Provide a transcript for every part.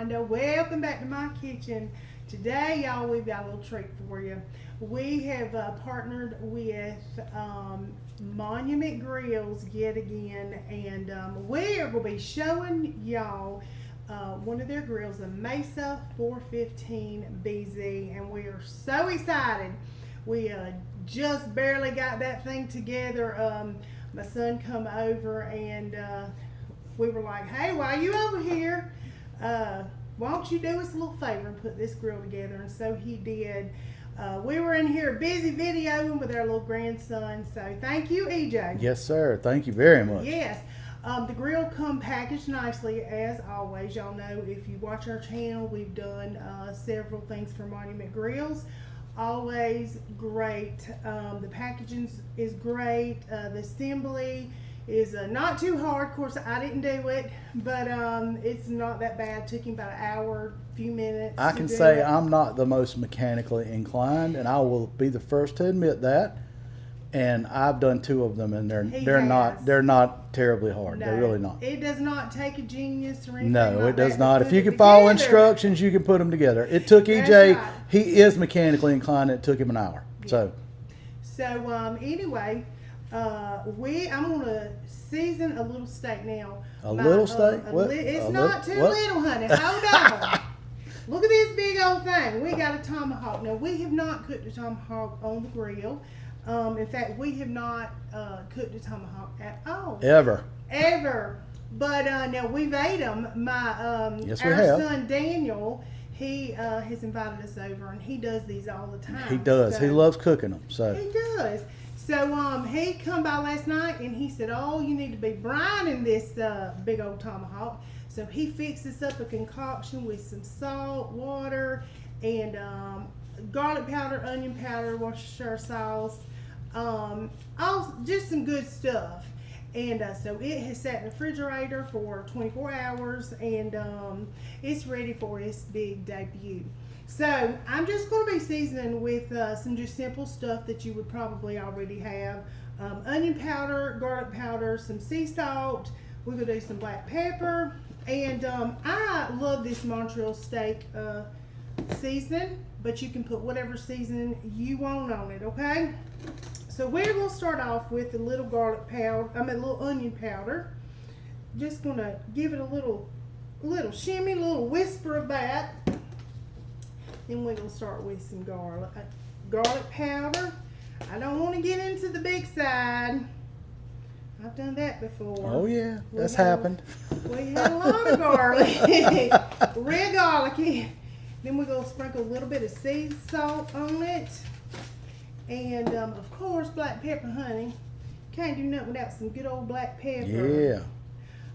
Rhonda. Welcome back to my kitchen. Today, y'all, we've got a little treat for you. We have partnered with Monument Grills yet again, and we are going to be showing y'all one of their grills, the Mesa 415 BZ, and we are so excited. We just barely got that thing together. My son come over and we were like, hey, while you over here, why don't you do us a little favor and put this grill together? And so he did. We were in here busy videoing with our little grandson, so thank you, EJ. Yes, sir. Thank you very much. Yes. The grill come packaged nicely as always. Y'all know if you watch our channel, we've done several things for Monument Grills. Always great. The packaging is great. The assembly is not too hard. Of course, I didn't do it, but it's not that bad. It took him about an hour, few minutes. I can say I'm not the most mechanically inclined, and I will be the first to admit that. And I've done 2 of them, and they're not terribly hard. No, they're really not. It does not take a genius or anything. No, like it does that not. to If put you it can follow together. instructions, you can put them together. It took That's EJ. right. He is mechanically inclined. It took him an hour. Yeah. So Anyway, I'm gonna season a little steak now. little steak? It's not too little, honey. Hold on. Look at this big old thing. We got a tomahawk. Now we have not cooked a tomahawk on the grill. In fact, we have not cooked a tomahawk at all. Ever. But now we've ate them. Yes, we our have. son Daniel, he has invited us over, and he does these all the time. He does. He loves cooking them. So he does. So he come by last night, and he said, "Oh, you need to be brining this big old tomahawk." So he fixed us up a concoction with some salt, water, and garlic powder, onion powder, Worcestershire sauce, just some good stuff. And so it has sat in the refrigerator for 24 hours, and it's ready for its big debut. So I'm just going to be seasoning with some just simple stuff that you would probably already have. Onion powder, garlic powder, some sea salt. We're going to do some black pepper. And I love this Montreal steak seasoning, but you can put whatever seasoning you want on it, okay? So we're going to start off with a little garlic powder, a little onion powder. Just going to give it a little shimmy, a little whisper of that. Then we're going to start with some garlic powder. I don't want to get into the big side. I've done that before. Oh yeah, that's happened. We had a lot of garlic. Real garlicky. Then we're going to sprinkle a little bit of sea salt on it. And of course, black pepper, honey. Can't do nothing without some good old black pepper. Yeah.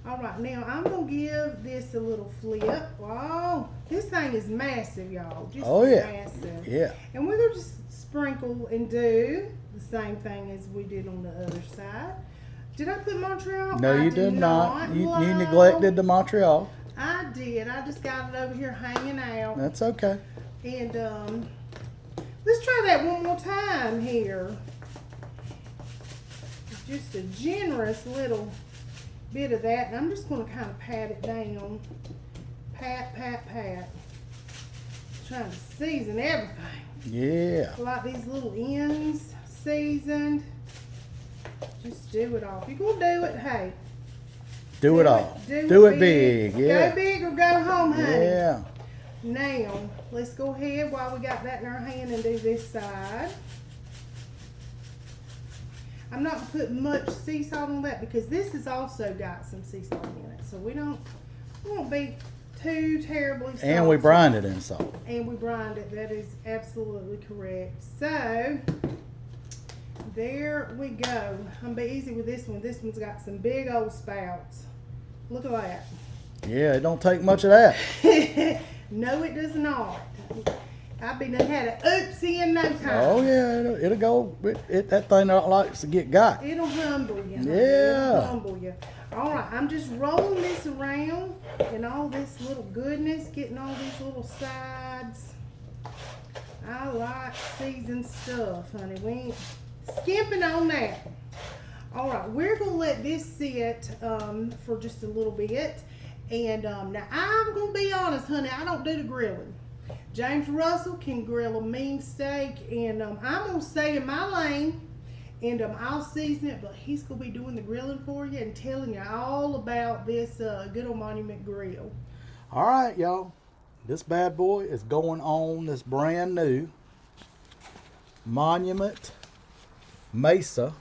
All right, now I'm going to give this a little flip. Wow, this thing is massive, y'all. Just massive. Yeah. And we're going to just sprinkle and do the same thing as we did on the other side. Did I put Montreal? No, you did not. You neglected the Montreal. I did. I just got it over here hanging out. That's okay. And let's try that one more time here. Just a generous little bit of that. And I'm just going to kind of pat it down. Pat. Trying to season everything. Yeah. Like these little ends seasoned. Just do it all. If you're going to do it, hey. Do it all. Do it big. Yeah. Go big or go home, honey. Yeah. Now, let's go ahead while we got that in our hand and do this side. I'm not going to put much sea salt on that because this has also got some sea salt in it. So we won't be too terribly salty. And we brined it in salt. And we brined it. That is absolutely correct. So, there we go. I'm be easy with this one. This one's got some big old spouts. Look at that. Yeah, it don't take much of that. No, it does not. I've been had an oopsie in no time. Oh yeah, it'll go. That thing likes to get got. It'll humble you. Yeah. It'll humble you. All right, I'm just rolling this around and all this little goodness, getting all these little sides. I like seasoned stuff, honey. We ain't skimping on that. All right, we're going to let this sit for just a little bit. And now I'm gonna be honest, honey, I don't do the grilling. James Russell can grill a mean steak, and I'm gonna stay in my lane, and I'll season it. But he's gonna be doing the grilling for you and telling you all about this good old Monument grill. All right, y'all. This bad boy is going on this brand new Monument Mesa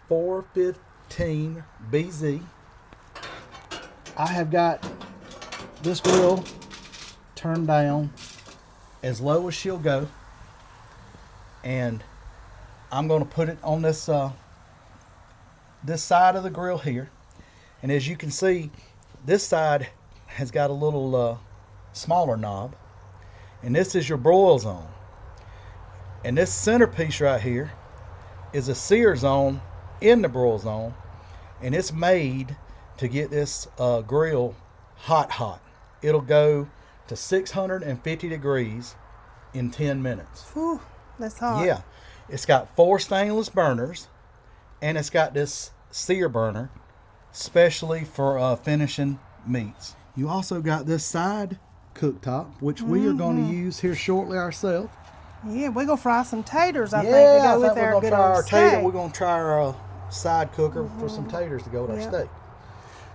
415 BZ. I have got this grill turned down as low as she'll go, and I'm going to put it on this this side of the grill here. And as you can see, this side has got a little smaller knob, and this is your broil zone. And this centerpiece right here is a sear zone in the broil zone, and it's made to get this grill hot. It'll go to 650 degrees in 10 minutes. Whew, that's hot. Yeah. It's got 4 stainless burners, and it's got this sear burner specially for finishing meats. You also got this side cooktop, which we are going to use here shortly ourselves. Yeah, we're gonna fry some taters, I think, to go with our good old steak. We're gonna try our side cooker for some taters to go with our steak.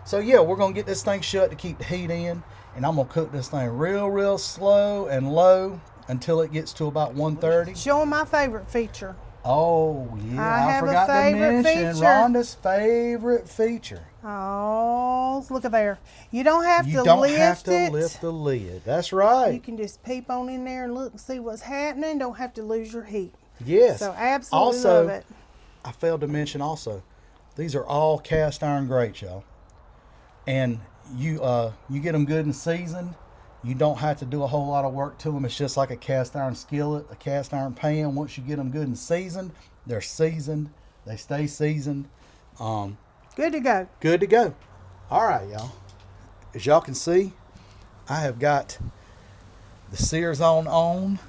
So yeah, we're gonna get this thing shut to keep the heat in, and I'm gonna cook this thing real slow and low until it gets to about 130. Show them my favorite feature. Oh yeah, I forgot to mention Rhonda's favorite feature. Oh, look at there. You don't have You to don't lift have to it. lift the lid. That's right. You can just peep on in there and look and see what's happening. Don't have to lose your heat. Yes. So absolutely Also, love it. I failed to mention also, these are all cast iron grates, y'all. And you get them good and seasoned. You don't have to do a whole lot of work to them. It's just like a cast iron skillet, a cast iron pan. Once you get them good and seasoned, they're seasoned. They stay seasoned. Good to go. Good to go. All right, y'all. As y'all can see, I have got the sear zone on.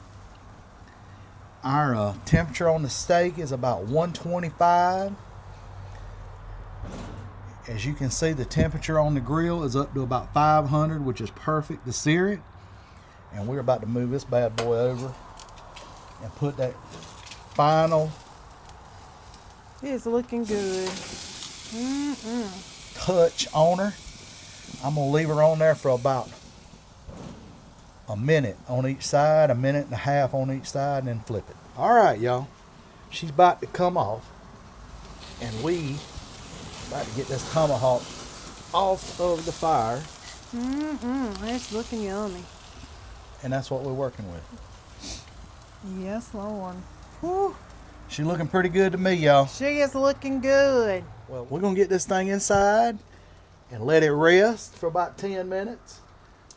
Our temperature on the steak is about 125. As you can see, the temperature on the grill is up to about 500, which is perfect to sear it. And we're about to move this bad boy over and put that final It's looking good. touch on her. I'm gonna leave her on there for about a minute on each side, a minute and a half on each side, and then flip it. All right, y'all. She's about to come off, and we about to get this tomahawk off of the fire. It's looking yummy. And that's what we're working with. Yes, Lord. Whew. She's looking pretty good to me, y'all. She is looking good. Well, we're gonna get this thing inside and let it rest for about 10 minutes.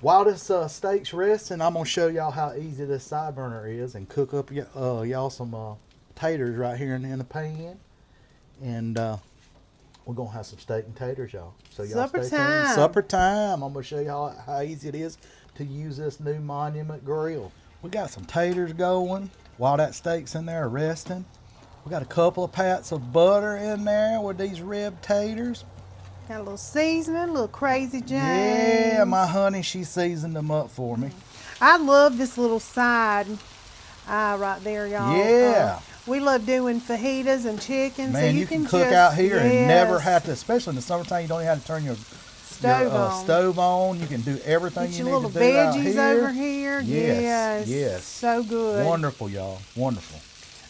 While this steak's resting, I'm gonna show y'all how easy this side burner is and cook up y'all some taters right here in the pan. And we're gonna have some steak and taters, y'all. So y'all Supper stay tuned. time. Supper time. I'm gonna show y'all how easy it is to use this new Monument grill. We got some taters going while that steak's in there resting. We got a couple of pats of butter in there with these rib taters. Got a little seasoning, a little Crazy James. Yeah, my honey, she seasoned them up for me. I love this little side right there, y'all. Yeah. We love doing fajitas and chicken. Man, so you can just, cook out here and never yes, have to, especially in the summertime, you don't even have to turn your stove stove on. You can do everything Get you your need little to do out veggies here. over here. Yes. So good. Wonderful, y'all. Wonderful.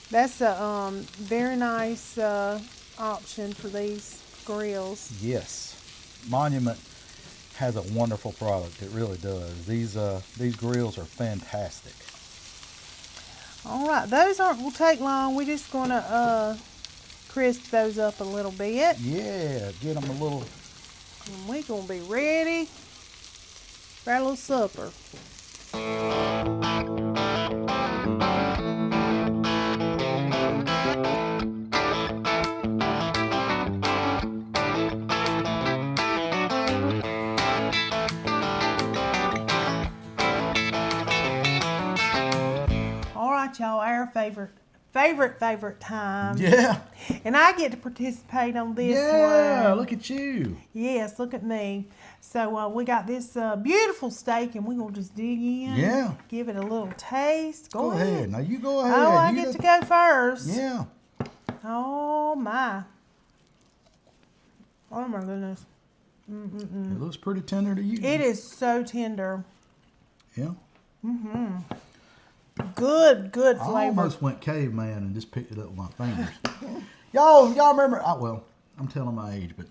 That's a very nice option for these grills. Yes. Monument has a wonderful product. It really does. These grills are fantastic. All right, those will take long. We're just gonna crisp those up a little bit. Yeah, get them a little. And we're gonna be ready for our little supper. All right, y'all, our favorite time. Yeah. And I get to participate on this Yeah, one. look at you. Yes, look at me. So we got this beautiful steak, and we're going to just dig in. Yeah. Give it a little taste. Go ahead. Now you go ahead. Oh, I You get to go first. Yeah. Oh, my. Oh, my goodness. It looks pretty tender to you. It is so tender. Yeah. Good I flavor. almost went caveman and just picked it up with my fingers. y'all remember? Well, I'm telling my age, but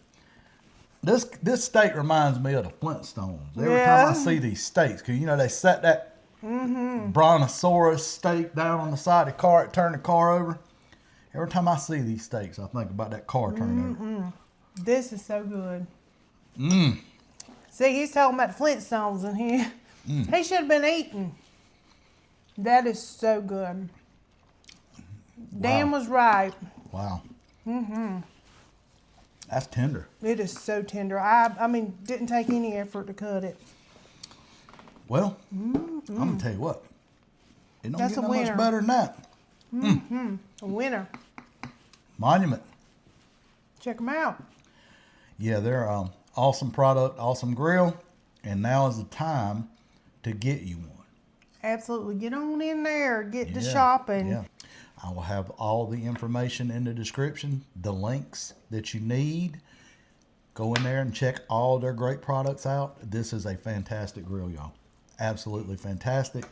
this steak reminds me of the Flintstones. Every time I see these steaks, because you know they set that brontosaurus steak down on the side of the car, it turned the car over. Every time I see these steaks, I think about that car turning over. This is so good. Mmm. See, he's talking about the Flintstones in here. He should have been eating. That is so good. Dan was right. Wow. That's tender. It is so tender. I mean, didn't take any effort to cut it. Well, I'm gonna tell you what. It don't That's get a no much winner. better than that. A winner. Monument. Check them out. Yeah, they're awesome product, awesome grill, and now is the time to get you one. Absolutely. Get on in there. Get to Yeah, shopping. Yeah. I will have all the information in the description, the links that you need. Go in there and check all their great products out. This is a fantastic grill, y'all. Absolutely fantastic.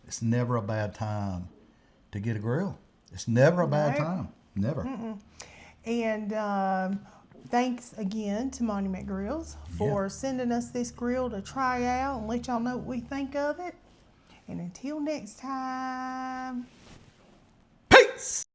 It's never a bad time to get a grill. It's never a bad time. Never. And thanks again to Monument Grills for sending us this grill to try out and let y'all know what we think of it. And until next time. Peace!